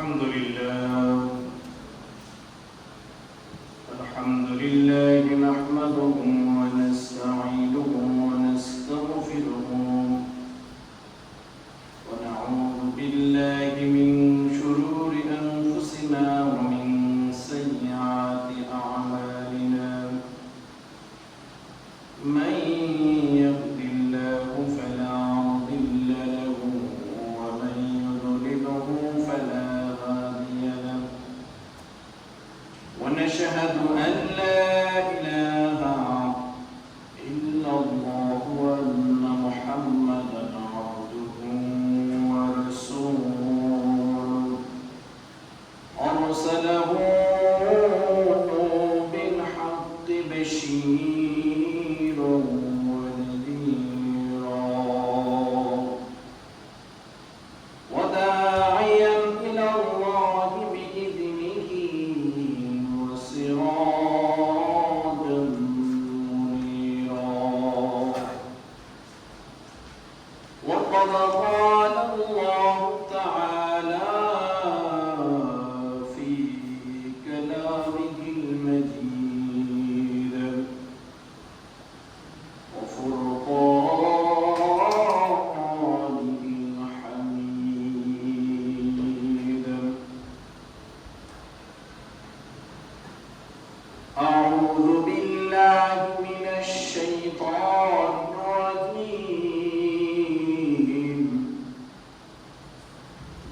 الحمد لله نحمده ونستعينه ونستغفره ونعوذ بالله من شرور أنفسنا ومن سيئات أعمالنا من يهد الله فلا مضل له ومن يضلله فلا هادي له ونشهد أن لا إله إلا الله وأن محمدا عبده ورسوله أرسله بالحق بشيرا ونذيرا وداعيا إلى الله بإذنه وسراجا منيرا وقد قال الله تعالى في كلامه المجيد وفرقانه الحميد أعوذ بالله من الشيطان الرجيم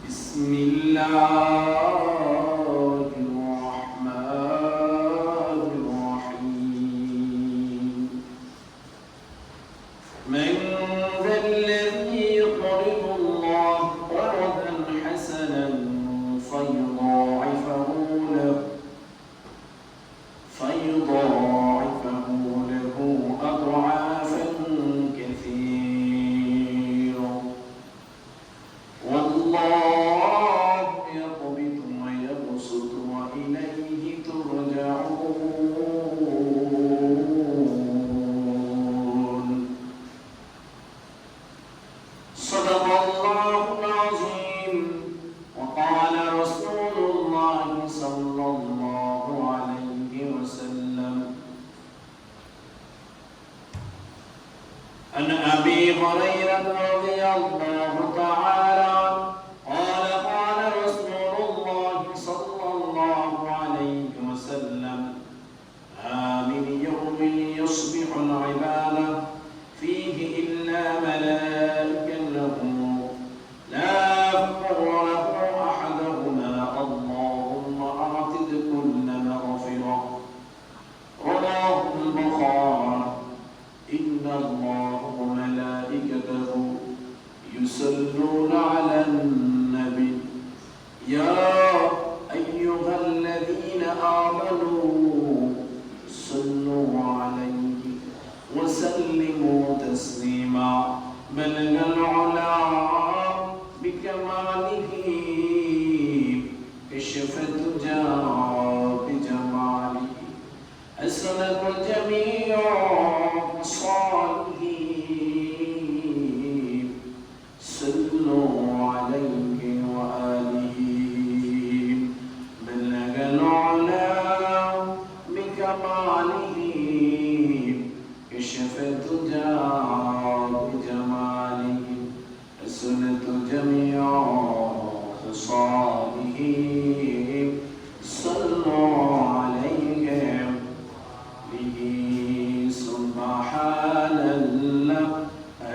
بسم الله الرحمن الرحيم من ذا الذي يقرض الله قرضا حسنا فيضاعفه له أضعافا كثيرة والله يقبض ويبسط وإليه ترجعون صدق الله العظيم وقال رسول الله صلى الله عليه وسلم عن أبي هريرة رضي الله تعالى عنه قال قال رسول الله صلى الله عليه وسلم ما من يوم يصبح العباد فيه إلا ملائكة له لا يذكر له أحدهما اللهم أعتد كل مغفرة رواه البخاري إن الله وملائكته يصلون على النبي يا أيها الذين آمنوا صلوا عليه وسلموا تسليما بلغ العلا بكماله كشف الدجى بجماله أسلك الجميع خصاله صلوا عليه وآله بلغ العلا بكماله كشف الدجى بجماله أسلك جميع خصاله صلوا عليه به سبحان الله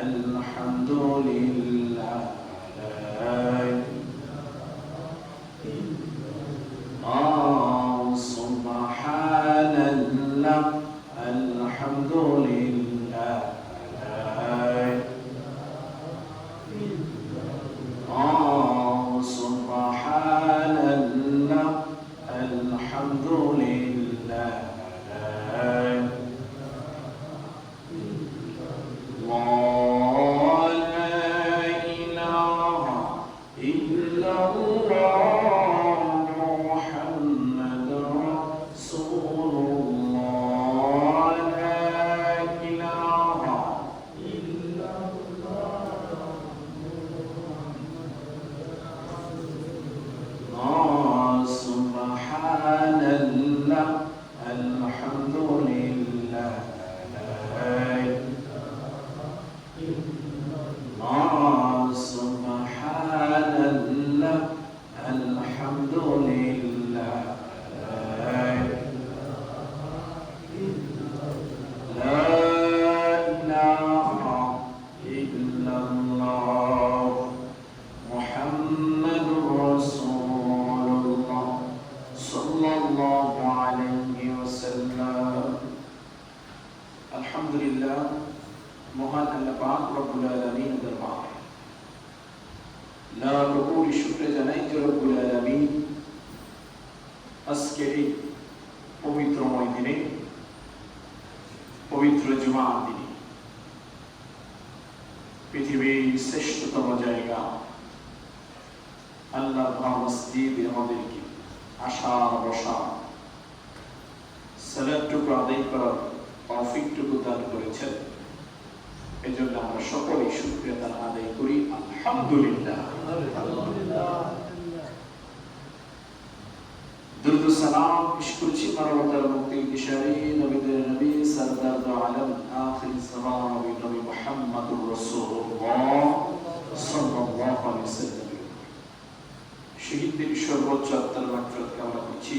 الحمد لله سبحان الله الحمد لله سبحان الله الحمد لله لا إله إلا الله محمد رسول الله لا إله إلا الله আজকে এই পবিত্রময় দিনে, পবিত্র জুমার দিনে, পৃথিবীর শ্রেষ্ঠতম জায়গা আল্লাহর মসজিদে আমাদেরকে আসা বসা সালাতটুকু আদায় করার তৌফিকটুকু দান করেছেন। এই জন্য আমরা সকলেই শুকরিয়া তার আদায় করি, আলহামদুলিল্লাহ। দুরূদ সালাম পেশ করছি মানবতার মুক্তির দিশারি নবীদের নবী সরদার দু আলম আখির জামান নবী মুহাম্মদুর রাসূলুল্লাহ সাল্লাল্লাহু আলাইহি ওয়াসাল্লাম শহীদদের সর্বোচ্চ আত্মার মাগফিরাত কামনা করছি,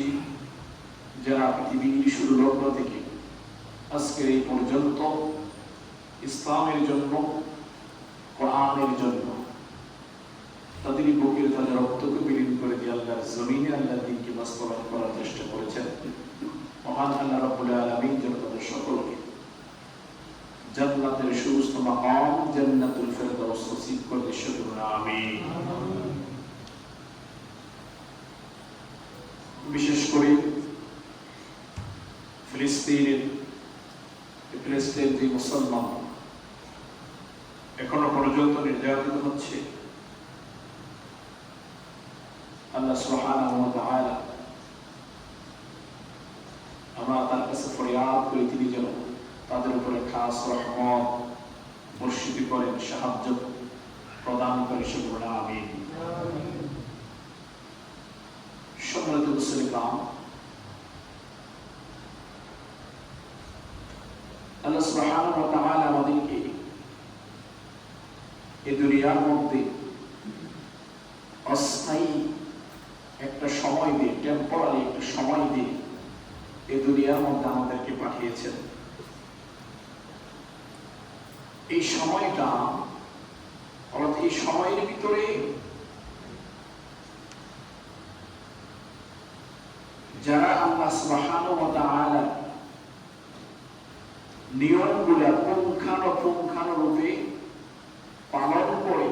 যারা পৃথিবীর শুরু লগ্ন থেকে আজকের এই পর্যন্ত ইসলামের জন্য, কোরআনের জন্য তাদের বুকের তাদের রক্তকে বিলীন করে দিয়ে আল্লাহর জমিনে আল্লাহর দ্বীনকে বাস্তবায়ন করার চেষ্টা করেছেন। মহান আল্লাহ রাব্বুল আলামিন যেন তাদের সকলকে জান্নাতের সুস্থ মাকাম জান্নাতুল ফেরদাউস নসিব করে সকলে আমিন। বিশেষ করে ফিলিস্তিনের যে মুসলমান এখনো পর্যন্ত নির্যাতিত হচ্ছে, আল্লাহ সুবহানাহু ওয়া তাআলা আমরা তার কাছে ফরিয়াদ করি তিনি যেন তাদের উপরে খাস রহমত বর্ষিত করেন, সাহায্য প্রদান করে সকলে আমিন। সম্মানিত মুসলিম, আল্লাহ সুবহানাহু ওয়া তাআলা আমাদেরকে এই দুনিয়ার মধ্যে অস্থায়ী একটা সময় দিয়ে, টেম্পোরারি একটা সময় দিয়ে এই দুনিয়ার মধ্যে আমাদেরকে পাঠিয়েছেন। এই সময়টা অর্থাৎ এই সময়ের ভিতরে যারা আল্লাহ সুবহানাহু ওয়া তাআলা নিয়মগুলা পুঙ্খানুপুঙ্খানুরূপে পালন করে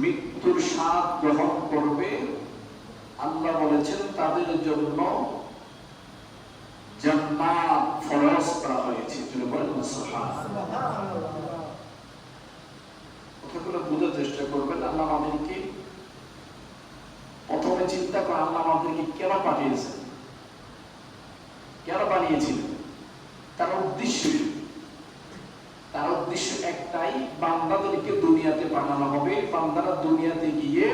মৃত্যুর স্বাদ গ্রহণ করবে, আল্লাহ বলেছেন তাদের জন্য জান্নাত ফরজ করা হয়েছে। কথাগুলো বুঝার চেষ্টা করবেন। আল্লাহ আমাদেরকে প্রথমে চিন্তা করে আল্লাহ আমাদেরকে কেন পাঠিয়েছেন, কেন বানিয়েছিলেন, তার উদ্দেশ্য একটাই, বান্দাদেরকে দুনিয়াতে পাঠানো হবে, বান্দারা দুনিয়াতে গিয়ে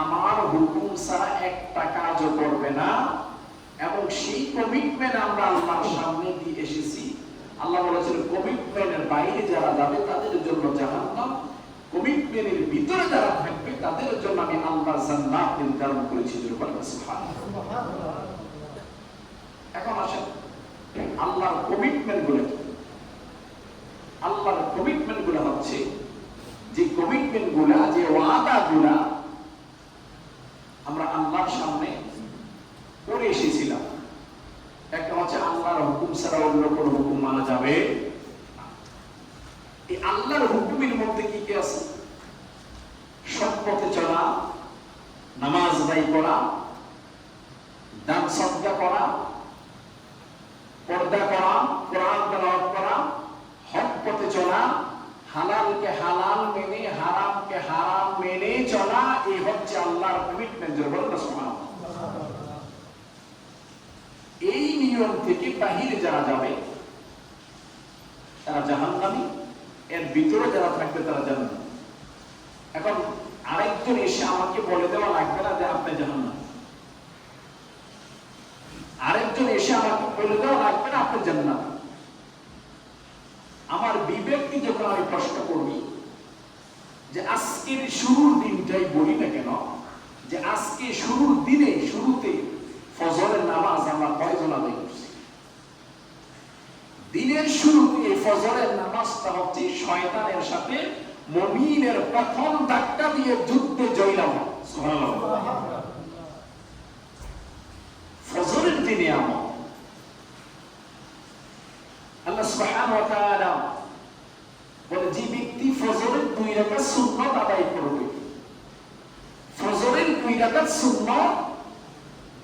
আমার হুকুম ছাড়া একটা কাজও করবে না, এবং সেই কমিটমেন্ট আমরা আল্লাহর সামনে দিয়ে এসেছি। আল্লাহ বলেছেন কমিটমেন্টের বাইরে যারা যাবে তাদের জন্য জাহান্নাম, কমিটমেন্টের ভিতরে যারা থাকবে তাদের জন্য আমি আল্লাহ জান্নাত নির্ধারণ করেছি। এখন আসেন আল্লাহর কমিটমেন্ট গুলো। আল্লাহর কমিটমেন্ট গুলো হচ্ছে যে কমিটমেন্ট গুলা, যে ওয়াদা গুলা আমরা আল্লাহর সামনে করে এসেছিলাম। একটা হচ্ছে আল্লাহর হুকুম ছাড়া অন্য কোন হুকুম মানা যাবে। এই আল্লাহর হুকুমের মধ্যে কি কি আছে? সৎ পথে চলা, নামাজ আদায় করা, দান সদকা করা, পর্দা করা, কোরআন তেলাওয়াত করা, হক পথে চলা, হালালকে হালাল মেনে হারামকে হারাম মেনে চলা, এই হচ্ছে আল্লাহর কমিটমেন্ট। এই নিয়ম থেকে বাহিরে যারা যাবে তারা জাহান্নামী, এর ভিতরে যারা থাকবে তারা জান্নাত। এখন আরেকজন এসে আমাকে বলে দেওয়া লাগবে না যে আপনি জাহান্নামী, আরেকজন এসে আমাকে বলে দেওয়া লাগবে না আপনি জান্নাত। আমার বিবেককে যখন আমি প্রশ্ন করবি যে আজকের শুরুর দিনটাই বলি না কেন, যে আজকে শুরুর দিনে শুরুতে ফজরের নামাজ আমরা কয়জন আদায় করছি? দিনের শুরুতে এই ফজরের নামাজটা হচ্ছে শয়তানের সাথে মুমিনের প্রথম ধাক্কা দিয়ে যুদ্ধে জয়লাভ। সুবহানাল্লাহ। ফজরের দিনে আমরা আল্লাহ সুবহানাহু ওয়া তাআলা বলে যে ব্যক্তি ফজরের 2 রাকাত সুন্নাত আদায় করবে, ফজরের 2 রাকাত সুন্নাত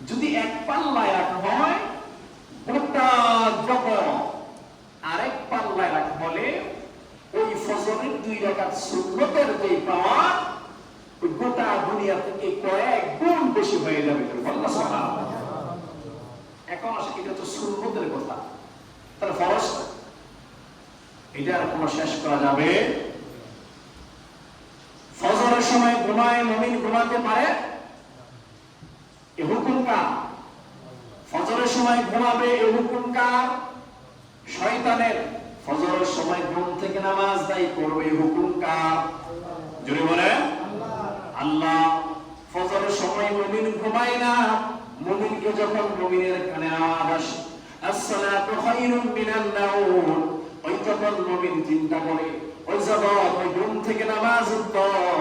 যদি এক পাল্লায় রাখা হয় গোটা জগৎ, আরেক পাল্লায় রাখা হলে ওই ফজরের 2 রাকাত সুন্নতের যে পাওয়ার ওই গোটা দুনিয়া থেকে কয়েক গুণ বেশি হয়ে যাবে। আল্লাহ সুবহানাহু। এখন আসে এটা তো সুন্নতের কথা, তাহলে ফরজ এটার কোনো শেষ করা যাবে? ফজরের সময় ঘুমায় মুমিন ঘুমাতে পারে, এ হুকুম কার? ফজরের সময় ঘুমাবে, এ হুকুম কার? শয়তানের। ফজরের সময় ঘুম থেকে নামাজ দায়ী করবে, এ হুকুম কার? জোরে বলে আল্লাহ। ফজরের সময় মুমিন ঘুমায় না, মুমিনকে যখন মুমিনের কানে আওয়াজ আসে আসসালাতু খায়রুম মিনান নাওম, ওই যখন মুমিন চিন্তা করে ওই জগৎ ওই ঘুম থেকে নামাজ উত্তম,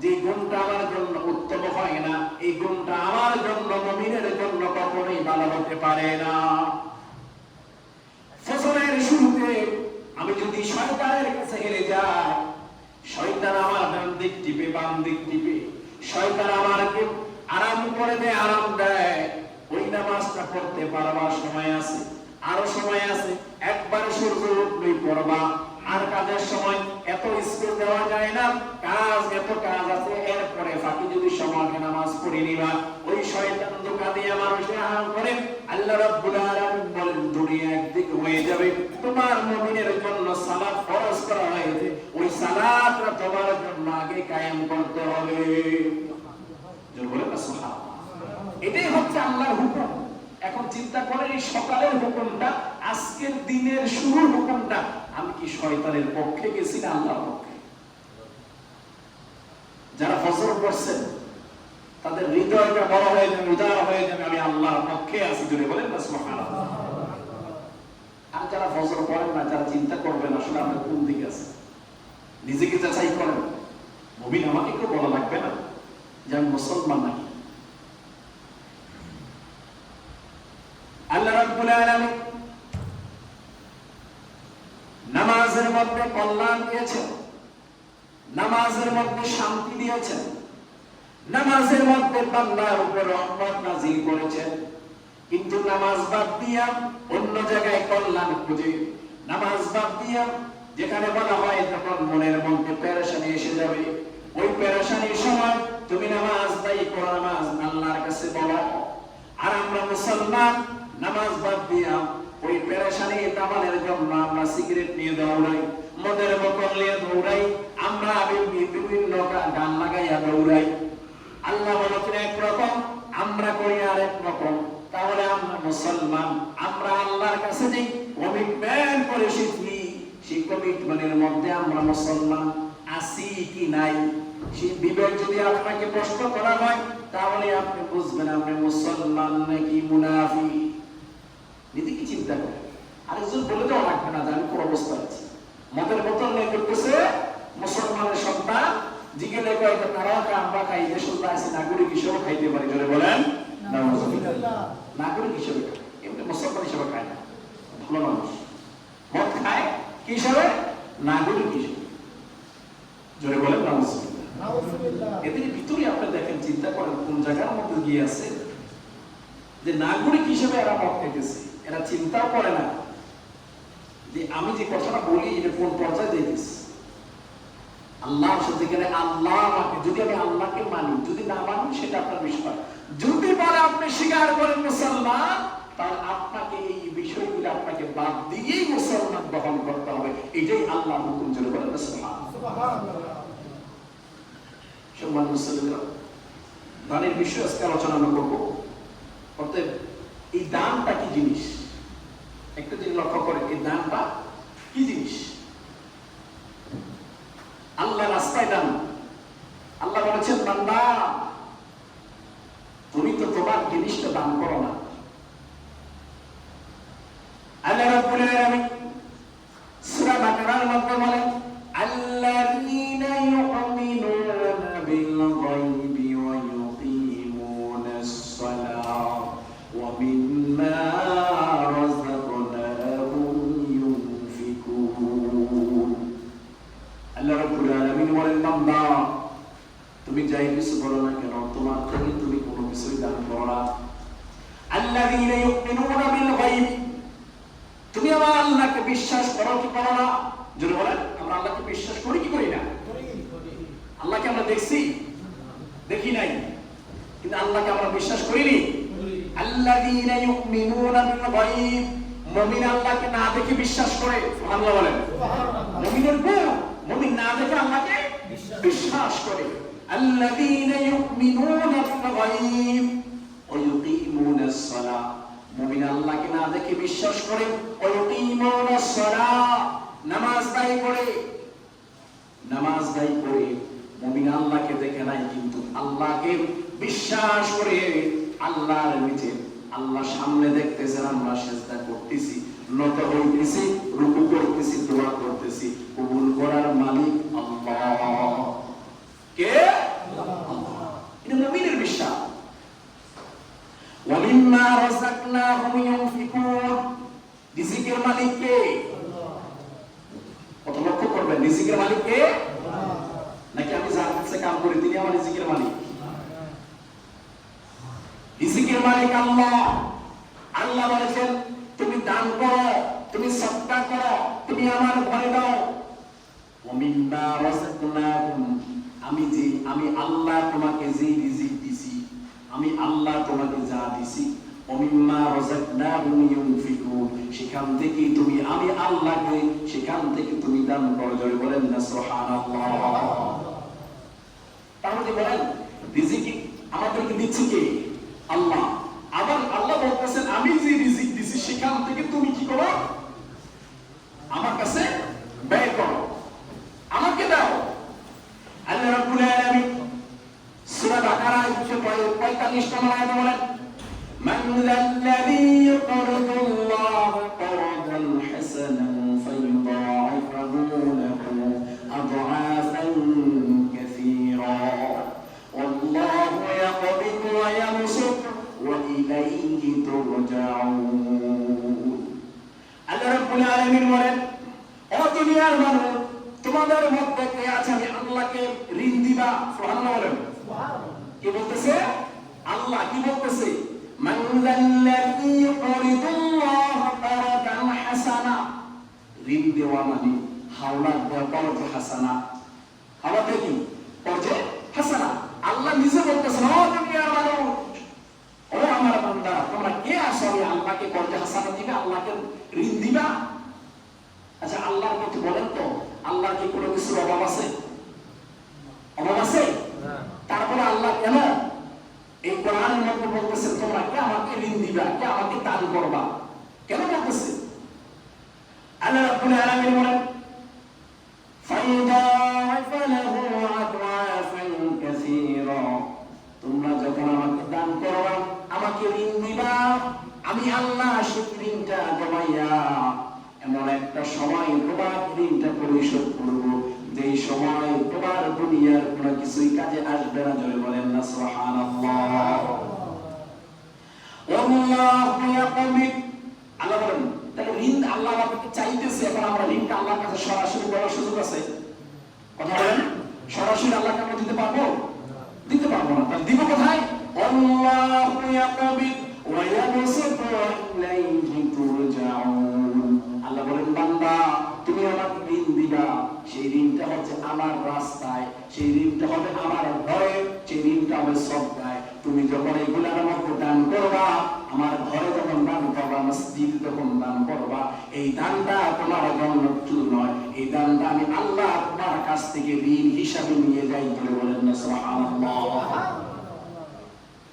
যে ঘুমটা আমার জন্য উত্তম হয় না, এই ঘুমটা আমার জন্য মুমিনের জন্য কখনোই ভালো হতে পারে না। ফজরের শুরুতে আমি যদি শয়তানের কাছে হেরে যাই, শয়তান আমার ডান দিক টিপে বাম দিক টিপে, শয়তান আমাকে আরাম করে দেয়, আরাম দেয়, ওই নামাজটা পড়তে পারবার সময় আছে, আরো সময় আছে, একবার সূর্য উঠলেই পড়বা। আর কাজের সময় এত স্কুল দেওয়া যায় না, কাজ এত কাজ আছে, এরপরে ফাঁকি যদি সময় নামাজ পড়ে নিবা, ওই শয়তান ধোঁকা দিয়ে মানুষকে হারাম করে। আল্লাহ রাব্বুল আলামিন বলেন দুনিয়া একদিকে হয়ে যাবে, তোমার মুমিনের জন্য সালাত ফরজ করা হয়েছে, ওই সালাতটা তোমার জন্য আগে কায়েম করতে হবে। জোরে বলেন না সুবহানাল্লাহ। এটাই হচ্ছে আল্লাহর হুকুম। এখন চিন্তা করেন এই সকালের হুকুমটা, আজকের দিনের শুরুর হুকুমটা, আমি কি শয়তানের পক্ষে গেছি না আল্লাহর পক্ষে? যারা ফজর পড়ছেন তাদের হৃদয়টা বড় হয়ে যাবে, উদার হয়ে যাবে, আমি আল্লাহর পক্ষে আছি। জোরে বলেন না সুবহানাল্লাহ। আর যারা ফজর পড়েন না, যারা চিন্তা করবেন আসলে আপনি কোন দিকে আছেন, নিজেকে যাচাই করেন। মুমিন আমাকে কেউ বলা লাগবে না যে আমি মুসলমান নাকি। আল্লাহ রাব্বুল আলামিন নামাজের মধ্যে কল্যাণ দিয়েছেন, নামাজের মধ্যে শান্তি দিয়েছেন, নামাজের মধ্যে বান্দার উপর রহমত নাযিল করেছেন। কিন্তু নামাজ বাদ দিয়া অন্য জায়গায় কল্যাণ খুঁজে, নামাজ বাদ দিয়া যেখানে বলা হয় তখন মনের মধ্যে পেরেশানি এসে যাবে, ওই পেরেশানির সময় তুমি নামাজ দায়ী করো, নামাজ আল্লাহর কাছে বলো। আর আমরা মুসলমান নামাজ বাদ দিয়া ওই পেরেশানি কামালের জন্য আমরা সিগারেট নিয়ে দৌড়াই, মদের বোতল নিয়ে দৌড়াই, আমরা বিভিন্ন গান লাগাইয়া দৌড়াই। আল্লাহ বলেছেন একরকম, আমরা করি আরেক রকম। তাহলে আমরা মুসলমান, আমরা আল্লাহর কাছে যে কমিটমেন্ট করে শিখি, সেই কমিটমেন্টের মধ্যে আমরা মুসলমান আছি কি নাই, সেই বিবেক যদি আপনাকে প্রশ্ন করা হয় তাহলে আপনি বুঝবেন আপনি মুসলমান নাকি মুনাফিক। নিজেকে চিন্তা করে, আরেকজন বলে দেওয়া লাগবে না যে আমি কোন অবস্থায় আছি। মদের বোতল নিয়ে করতেছে মুসলমানের সন্তান, জিজ্ঞেলে কয়েকটা তারাও আমরা খাই, যে সন্তান আছে নাগরিক হিসেবে খাইতে পারি। জোরে বলেন নাগরিক হিসেবে খায়, এমনি মুসলমান হিসেবে খায় না। ভালো মানুষ মদ খায় কি হিসাবে? নাগরিক হিসেবে। জোরে বলেন নাউজুবিল্লাহ। এদের ভিতরে আপনি দেখেন, চিন্তা করেন কোন জায়গার মধ্যে গিয়ে আছে যে নাগরিক হিসেবে এরা মত খেতেছে। এরা চিন্তাও করে না যে আমি যে কথাটা বলি এটা কোন পর্যায়ে যেতেছে। আল্লাহর সাথে গেলে আল্লাহ আমাকে, যদি আমি আল্লাহকে মানি, যদি না মানি সেটা আপনার বিষয়। যদি বলে আপনি স্বীকার করেন মুসলমান, তাহলে আপনাকে এই বিষয়গুলো আপনাকে বাদ দিয়েই মুসলমান বহন করতে হবে। এটাই আল্লাহর হুকুম। জোরে বলেন সুবহানাল্লাহ। সম্মানিত মুসলিমরা, দানের বিষয়ে আজকে আলোচনা করব। অর্থাৎ এই দানটা কি জিনিস, একটা জিনিস লক্ষ্য করেন, এই দানটা কি জিনিস? আল্লাহ রাস্তায় দান। আল্লাহ বলেছেন বান্দা তুমি তো তোমার জিনিসটা দান করো না। আল্লাহ রাব্বুল আলামিন সূরা বাকারার মধ্যে বলেন আল্লাযীনা ইউমিনুনা বিল গায়বি ওয়া ইউকিমুনাস সালাত ওয়া মিম্মা রাযাকনাহুম ইউনফিকুন। আল্লাহ রাব্বুল আলামিন বলেন বান্দা তুমি যাই কিছু করো না কেন, তোমার থেকে তুমি কোনো কিছুই দান করো না। দেখছি? দেখি নাই, কিন্তু আল্লাহকে আমরা বিশ্বাস করিনি। আল্লাযীনা ইউমিনুনা বিল গায়ব, মুমিন আল্লাহকে না দেখে বিশ্বাস করে। সুবহানাল্লাহ বলেন। মুমিনের গুণ, মুমিন না দেখে আল্লাহকে বিশ্বাস করে। আল্লাযীনা ইউমিনুনা বিল গায়ব ওয়া ইউকিমুনাস সালাহ, মুমিন আল্লাহকে না দেখে বিশ্বাস করে। ওয়া ইউকিমুনাস সালাহ, নামাজ আদায় করে। নামাজ আদায় করে মুমিন আল্লাহকে দেখে নাই, কিন্তু আল্লাহকে বিশ্বাস করে। আল্লাহর নিচে, আল্লাহ সামনে দেখতেছেন, আমরা সিজদা করতেছি, নত হইতেছি, রুকু করতেছি, দোয়া করতেছি। কবুল করার মালিক আল্লাহ। কে? আল্লাহ। এটা মুমিনের বিশ্বাস। ওয়া মিম্মা রাযাকনাহুম ইউনফিকুন, রিজিকের মালিক কে? কত লক্ষ্য করবেন, রিজিকের মালিক কে? নাকি আমি যার কাছে কাজ করি তিনি আমার রিজিকের মালিক? রিজিকের মালিক আল্লাহ। আল্লাহ বলেছেন তুমি দান করো, তুমি সদকা করো, তুমি আমার ঘরে দাও। ওয়া মিম্মা রাযাকনাহুম, আমি আল্লাহ তোমাকে যে রিজিক দিছি, আমি আল্লাহ তোমাকে যা দিছি, ওয়া মিম্মা রাযাকনাহুম ইউনফিকুন, সেখান থেকে তুমি, আমি আল্লাহকে সেখান থেকে তুমি দান করো। জোরে বলেন না সুবহানাল্লাহ। তাহলে বলেন রিজিক আমাদেরকে দিচ্ছে কে? আল্লাহ। আবার আল্লাহ বলতেছেন আমি যে রিজিক দিছি সেখান থেকে তুমি কি করো? আমার কাছে ব্যয় করো, আমাকে দাও। আল্লাহ রাব্বুল আলামিন সূরা বাকারা 145 নম্বর আয়াতে বলেন মান যাল্লাযী ইউকরিদুল্লাহ করদান হাসানান ফায়ুদাঈফাহু লাহু আদআফান কাসীরা ওয়াল্লাহু ইয়াকবিদু ওয়া ইয়াবসুতু ওয়া ইলাইহি তুরজাউন। আল্লাহ রাব্বুল আলামিন বলেন, ও দুনিয়ার মানুষ, তোমাদের মধ্যে কে আছে আমি আল্লাহকে ঋণ দিবা? সুবহানাল্লাহ বলেন। কি বলতেছে আল্লাহ? কি বলতেছে? মান যাল্লাযী ইউকরিদুল্লাহ করদান হাসানা, ঋণ দেওয়া মানে হাওলা দেওয়া, করজ হাসানা। হাওলাতে কি? করজ হাসানা। আল্লাহ নিজে বলতেছেন, ও দুনিয়ার মানুষ, ও আমার বান্দা, তোমরা কে আছো আমি আল্লাহকে করজ হাসানা দিবা, আল্লাহকে ঋণ দিবা? আচ্ছা আল্লাহর প্রতি বলেন তো, আল্লাহর কি কোনো কিছুর অভাব আছে? অভাব আছে? তারপরে আল্লাহ কেন এই কোরআনের মধ্যে বলতেছেন তোমরা কে আমাকে ঋণ দিবা, কে আমাকে দান করবা? কেন বলতেছে? আল্লাহ রাব্বুল আলামিন বলেন ফায়ুদাঈফ লাহু আদআফান কাসীরা, তোমরা যখন আমাকে দান করবা, আমাকে ঋণ দিবা, আমি আল্লাহ সেই ঋণটা জমাইয়া এমন একটা সময় তোমার ঋণটা পরিশোধ করব যেই সময় তোমার দুনিয়ার কোনো কিছুই কাজে আসবে না। জোরে বলেন না সুবহানাল্লাহ। আল্লাহু ইয়াকবিদ, আল্লাহ বলেন তাহলে ঋণ আল্লাহ আমাদেরকে চাইতেছে, এখন আমরা ঋণটা আল্লাহর কাছে সরাসরি দেওয়ার সুযোগ আছে? কথা বলেন, সরাসরি আল্লাহকে আমরা দিতে পারবো? দিতে পারবো না। তাহলে দিব কোথায়? আল্লাহু ইয়াকবিদ ওয়া ইয়াবসুতু ওয়া ইলাইহি তুরজাউন। আল্লাহ বলেন বান্দা তুমি আমাকে ঋণ দিবা, সেই ঋণটা হচ্ছে আমার রাস্তায়, সেই ঋণটা হবে আমার ঘরে, সেই ঋণটা হবে সদকায়। তুমি যখন এগুলার মধ্যে দান করবা, আমার ঘরে যখন দান করবা, মসজিদে যখন দান করবা, এই দানটা তোমার জন্য চুর নয়, এই দানটা আমি আল্লাহ তোমার কাছ থেকে ঋণ হিসাবে নিয়ে যাই। বলে বলেন না সুবহানাল্লাহ।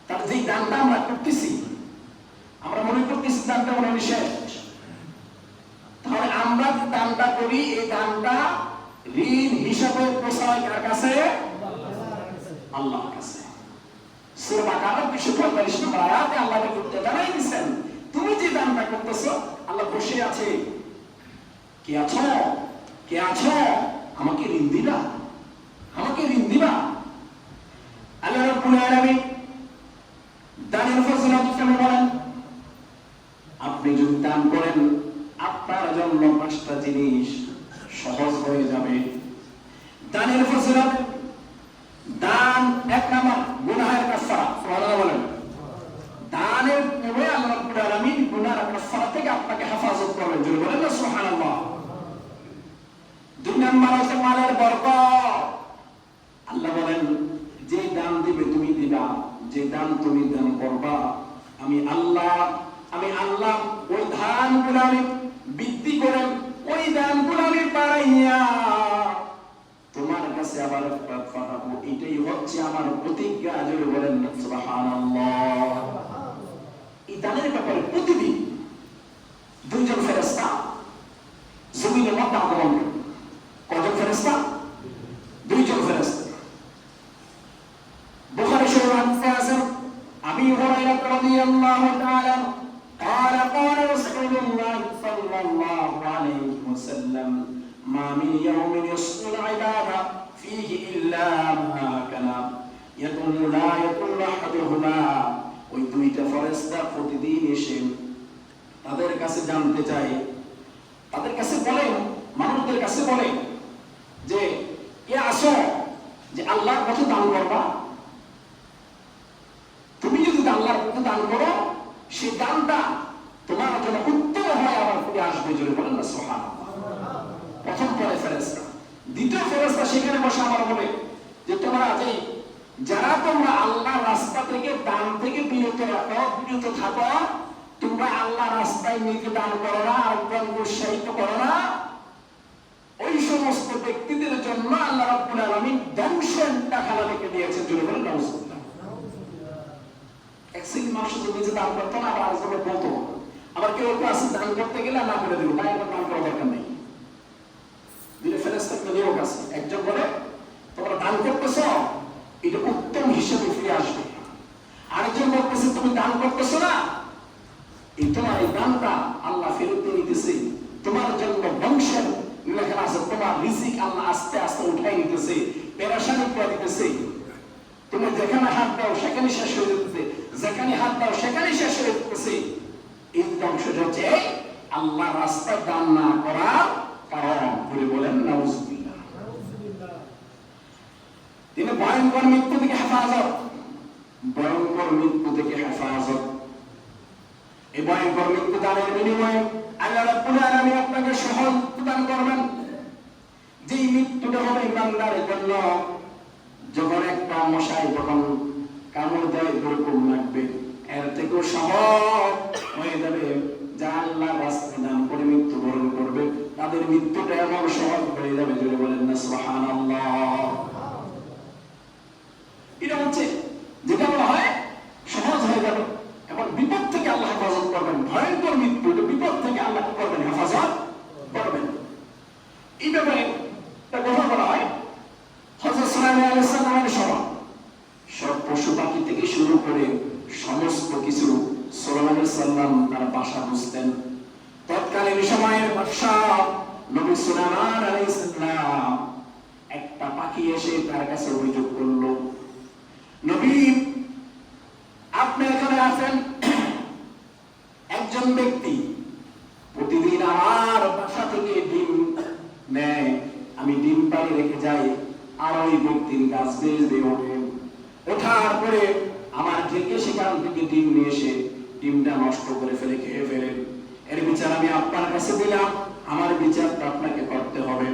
তার যে দানটা আমরা করতেছি, আমরা মনে করতেছি দানটা মনে হয় শেষ। তাহলে আমরা যে দানটা করি, এই দানটা ঋণ হিসাবে পৌঁছায় কার কাছে? আল্লাহর কাছে। সূরা বাকারা 245 নম্বর আয়াতে আল্লাহ বলতে জানাই দিয়েছেন তুমি যে দানটা করতেছো, আল্লাহ বসে আছে। কে আছো? কে আছো? আমাকে ঋণ দিবা, আমাকে ঋণ দিবা। আল্লাহ রাব্বুল আলামিন দানের ফজিলত কেন বলেন? আপনি যদি দান করেন, আপনার জন্য 5টা জিনিস সহজ হয়ে যাবে। দানের ফজিলত, দান 1 নাম্বার গুনাহের কাফারা। সুবহানাল্লাহ বলেন। দানের পরে আল্লাহ রাব্বুল আলামিন গুনাহের কাফারা থেকে আপনাকে হেফাজত করবেন। জোরে বলেন না সুবহানাল্লাহ। 2 নাম্বার হচ্ছে মালের বরকত। আল্লাহ বলেন যে দান তুমি দান করবা, আমি আল্লাহ ওই ধানগুলো আমি বৃদ্ধি করে ওই দানগুলো আমি বাড়াইয়া তোমার কাছে আবার পাঠাবো। এটাই হচ্ছে আমার প্রতিজ্ঞা। জোরে বলেন সুবহানাল্লাহ। এই দানের ব্যাপারে প্রতিদিন দুইজন ফেরেশতা জমিনের মধ্যে আগমন করে। কজন ফেরেশতা? দুইজন ফেরেশতা। বুখারী শরীফে আছে আবি হুরায়রা রাদিয়াল্লাহু তাআলা قال قال رسول الله صلى الله عليه وسلم ما من يوم يصل العبادة فيه إلا ما كان يقول لا يقول أحدهما ওই দুইটা ফেরেশতা প্রতিদিন এসে তাদের কাছে জানতে চায়, তাদের কাছে বলেন, মানুষদের কাছে বলেন যে আসো যে আল্লাহর পথে দান করবা। তুমি যদি আল্লাহর পথে দান করো, সেই দানটা তোমার জন্য উত্তম হয়, আবার ফিরে আসবে। জোরে বলেন না সুবহানাল্লাহ। প্রথম পরে ফেরেশতা। দ্বিতীয় ফেরেশতা সেখানে বসে আমার বলে যে তোমরা যারা তোমরা আল্লাহর রাস্তা থেকে দান থেকে বিরত থাকো, তোমরা আল্লাহর রাস্তায় নিজে দান করো না, আরেকজনকে উৎসাহিত করো না, ওই সমস্ত ব্যক্তিদের জন্য আল্লাহ রাব্বুল আলামিন ধ্বংসের টাকালা রেখে দিয়েছেন। জোরে বলেন নাউজুবিল্লাহ। এক শ্রেণীর মানুষ নিজে দান করতো না, আবার আরেকজনকে বলতো। আবার কেউ আছে দান করতে গেলে না করে দেবো, তাই দান করার দরকার নেই। দুটো ফেরেশতা নিয়োগ আছে। একজন বলে তোমরা দান করতেছ, এটা উত্তম হিসেবে ফিরে আসবে। আরেকজন বলতেছে তুমি দান করতেছো না, এই তোমার এই দানটা আল্লাহ ফেরত নিতেছে, তোমার জন্য বংশের লেখা আছে, তোমার রিজিক আল্লাহ আস্তে আস্তে উঠাই নিতেছে, পেরেশানি করে দিতেছে। তুমি যেখানে হাত দাও সেখানে শেষ হয়ে যেতেছে, যেখানে হাত দাও সেখানে শেষ হয়ে যেতেছে। এই ধ্বংসটা হচ্ছে আল্লাহ রাস্তায় দান না করার কারণ। বলে বলেন নাউজুবিল্লাহ। তিনি ভয়ঙ্কর মৃত্যু থেকে হেফাজত, ভয়ঙ্কর মৃত্যু থেকে হেফাজত। এই ভয়ঙ্কর মৃত্যু দানের বিনিময়ে আল্লাহ রাব্বুল আলামিন আপনাকে সহজ প্রদান করবেন। যেই মৃত্যুটা হবে ইমানদারের জন্য, যখন একটা মশাই যখন কামড় দেয় এরকম লাগবে, এর থেকেও সহজ হয়ে যাবে। যারা আল্লাহর রাস্তায় দান করে মৃত্যুবরণ করবে, তাদের মৃত্যুটা এমন সহজ হয়ে যাবে। জোরে বলেন না সুবহানাল্লাহ। এটা হচ্ছে যেটা বলা হয় সহজ হয়ে যাবে। এখন বিপদ থেকে আল্লাহ হেফাজত করবেন। ভয়ঙ্কর মৃত্যু, এটা বিপদ থেকে আল্লাহ কি করবেন? হেফাজত করবেন। এই ব্যাপারে একটা কথা বলা হয়, হযরত সুলাইমান আলাইহিস সালামের সময় সব পশু পাখি থেকে শুরু করে সমস্ত কিছু সুলাইমান আলাইহিস সালাম তার বাসা বুঝতেন। তৎকালীন সময়ের বাদশা নবী সুলাইমান আলাইহিস সালাম একটা পাখি এসে তার কাছে অভিযোগ করলো, নবী আপনি এখানে আছেন, একজন ব্যক্তি প্রতিদিন আমার বাসা থেকে ডিম নেয়, আমি ডিম পাড়ি রেখে যাই, আর ওই ব্যক্তির গাছ বেশ দিয়ে ওঠে, ওঠার পরে আমার থেকে সেখান থেকে ডিম নিয়ে এসে ডিমটা নষ্ট করে ফেলে, খেয়ে ফেলে। এর বিচার আমি আপনার কাছে দিলাম, আমার বিচারটা আপনাকে করতে হবে।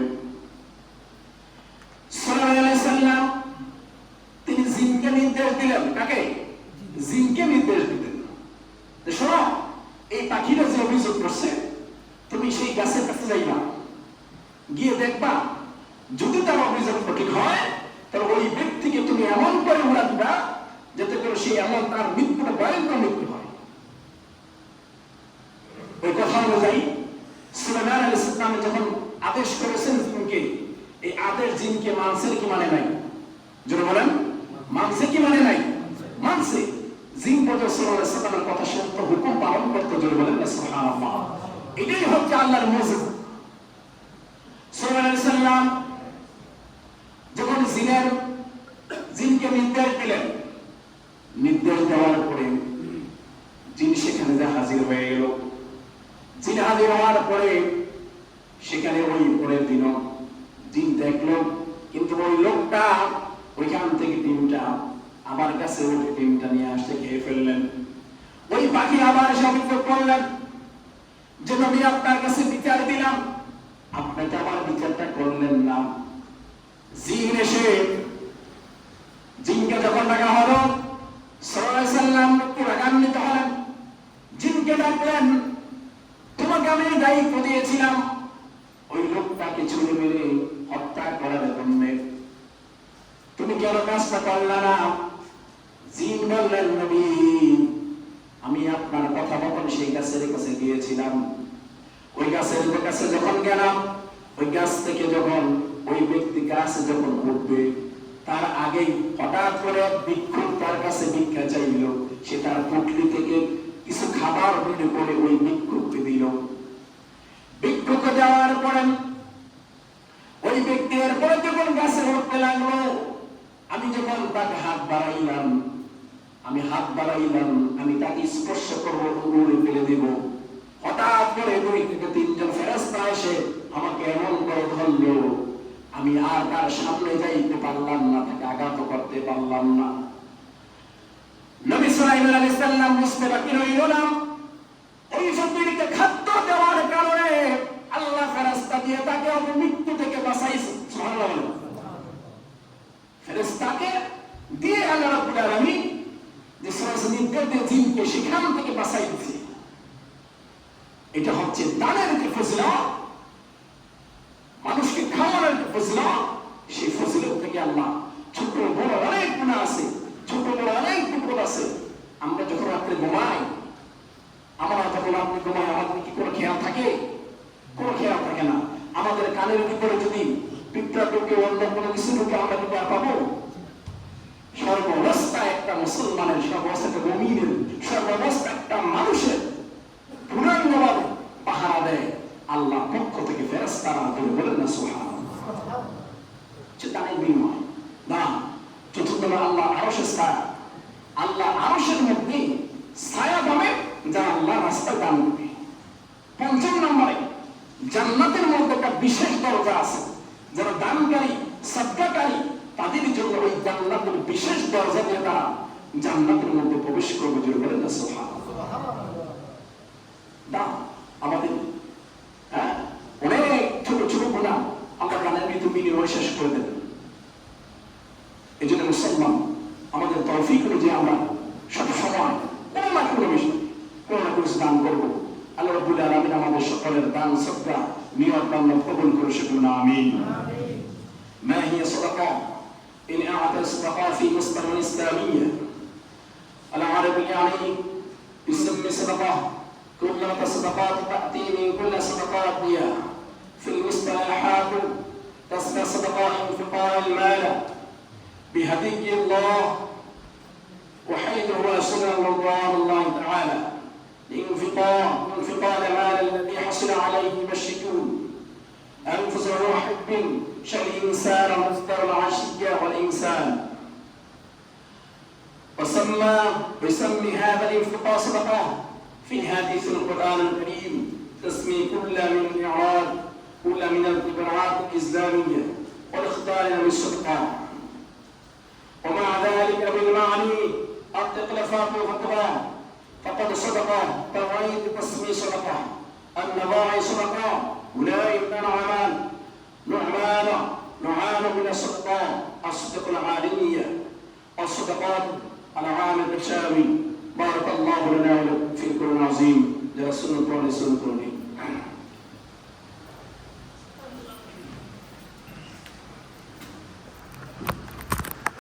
সুলাইমান আলাইহিস সালাম তিনি জিনকে নির্দেশ দিলেন। কাকে? জিনকে নির্দেশ দিলেন, শোনো এই পাখিরা যে অভিযোগ করছে, তুমি সেই গাছের কাছে যাইবা, গিয়ে দেখবা যদি তার অভিযোগ সঠিক হয়, তাহলে ওই ব্যক্তিকে তুমি এমন করে উড়া দিবা যাতে করে সে এমন তার মৃত্যুটা ভয়ঙ্কর মৃত্যু হয়। ওই কথা অনুযায়ী সুলাইমান আলাইহিস সালাম যখন আদেশ করেছেন জিনকে, এই আদেশ জিনকে মানছে কি মানে নাই? জোরে বলেন, মানছে কি মানে নাই? মানছে। জিন পর্যন্ত সুলাইমান আলাইহিস সালামের কথা শুনতো, হুকুম পালন করতে। জোরে বলেন না সুবহানাল্লাহ। এটাই হচ্ছে আল্লাহর মুজিজা। সুলাইমান আলাইহিস সালাম যখন জিনকে নির্দেশ দিলেন, নির্দেশ দেওয়ার পরে জিন সেখানে যা হাজির হয়ে গেল। জিন হাজির হওয়ার পরে সেখানে ওই পরের দিন জিন দেখলো, কিন্তু ওই লোকটা ওইখান থেকে ডিমটা আমার কাছে উঠে ডিমটা নিয়ে আসতে খেয়ে ফেললেন। ওই পাখি আবার এসে অভিযোগ করলেন যে নবী আপনার কাছে বিচার দিলাম, আপনাকে আমার বিচারটা করলেন না। জিন এসে জিনকে যখন ডাকা হলো, গিয়েছিলাম ওই লোকটাকে ছুঁড়ে মেরে হত্যা করার জন্য। তুমি কেন কাজটা করলা না? জিন বললেন, নবী আমি আপনার কথা মতন সেই গাছের কাছে গিয়েছিলাম। ওই গাছের কাছে যখন গেলাম, ওই গাছ থেকে যখন ওই ব্যক্তি গাছে যখন উঠবে তার আগেই হঠাৎ করে ভিক্ষুক তার কাছে ভিক্ষা চাইল। সে তার পুটলি থেকে কিছু খাবার বের করে ওই ভিক্ষুককে দিল। ভিক্ষুককে দেওয়ার পরে ওই ব্যক্তি এরপরে যখন গাছে উঠতে লাগলো, আমি যখন তাকে হাত বাড়াইলাম, আমি তাকে স্পর্শ করবো, উড়ে ফেলে দেব। হঠাৎ করে 2 থেকে 3 জন ফেরেশতা এসে আমাকে এমন করে ধরলো, আমি আর তার সামনে যাইতে পারলাম না, তাকে আঘাত করতে পারলাম না। নবী সুলাইমান আলাইহিস সালাম বুঝতে বাকি রইল না, ওই ফকিরকে খাদ্য দেওয়ার কারণে আল্লাহ ফেরেশতা দিয়ে তাকে মৃত্যু থেকে বাঁচাইছে। সুবহানাল্লাহ। ফেরেশতাকে দিয়ে আল্লাহ রাব্বুল আলামিন যে সরাসরিদের জিনকে সেখান থেকে বাঁচাই দিয়েছে। এটা হচ্ছে দানের যে ফজিলত, মানুষকে খাওয়ানোর যে ফজিলত, সেই ফজিলত থেকে আল্লাহ ছোট বড় অনেক গুনাহ আছে, ছোট বড় অনেক বিপদ আছে। আমরা যখন রাত্রে ঘুমাই, আমরা যখন আপনি ঘুমাই, আমাদের কি কোনো খেয়াল থাকে? কোনো খেয়াল থাকে না। আমাদের কানের ভিতরে যদি পিঁপড়া ঢুকে, অন্য কোনো কিছু ঢুকে, আমরা কি আর পাবো? সর্বাবস্থা একটা মুসলমানের, সর্বাবস্থা একটা মুমিনের, সর্বাবস্থা একটা মানুষের পূর্ণাঙ্গভাবে পাহারা দেয় আল্লাহ পক্ষ থেকে ফেরেশতারা। বলেন না সুবহানাল্লাহ। দানের বিনিময় দান। চতুর্থ আল্লাহ আরশের ছায়া। আল্লাহ আরশের মধ্যে ছায়া পাবে যারা আল্লাহ রাস্তায় দান করবে। 5 নম্বরে জান্নাতের মধ্যে একটা বিশেষ দরজা আছে। যারা দানকারী, সাদকাকারী, তাদের জন্য ওই জান্নাতের বিশেষ দরজা দিয়ে তারা জান্নাতের মধ্যে প্রবেশ করবে। জোরে বলেন না সুবহানাল্লাহ। দান আমাদের অনেক ছোট ছোট গুনাহ আমরা দানের ভিতরে বিনিময় শেষ করে দেব। এই জন্য মুসলমান আমাদের তৌফিক অনুযায়ী আমরা সবসময় কোনো না কোনো বিষয়, কোনো না কোনো দান করবো। আল্লাহ রাব্বুল আলামিন আমাদের সকলের দান সদকা নিয়ত আল্লাহ কবুল করে সেগুলো আমিন। ما هي صدقة؟ إن أعطى الصدقات في مصطلح الإسلامية العربي يعني يسمى صدقة كلها الصدقات تأتي من كل صدقات في المصطلحات تسمى صدقة انفقار المال بهدي الله، وحيث هو سنن رضوان الله تعالى انفقار المال الذي حصل عليه المشركون أنفس حب شر الإنسان مصدر العشية والإنسان. ويسمي هذا الانفقار صدقة في حديث القرآن الكريم، تسمي كل من إعراض كل من الإبراءات الإسلامية والاختار من الصدقة. ومع ذلك بالمعنى التقلفات والفقراء فقد صدقة توعيد تسمي صدقة النواعي صدقة أولئك نوعان من الصدقات، الصدقة العالمية والصدقات العام الرشاوي. بارك الله لنا ولكم في القرآن العظيم. لرسول الله صلى الله عليه وسلم.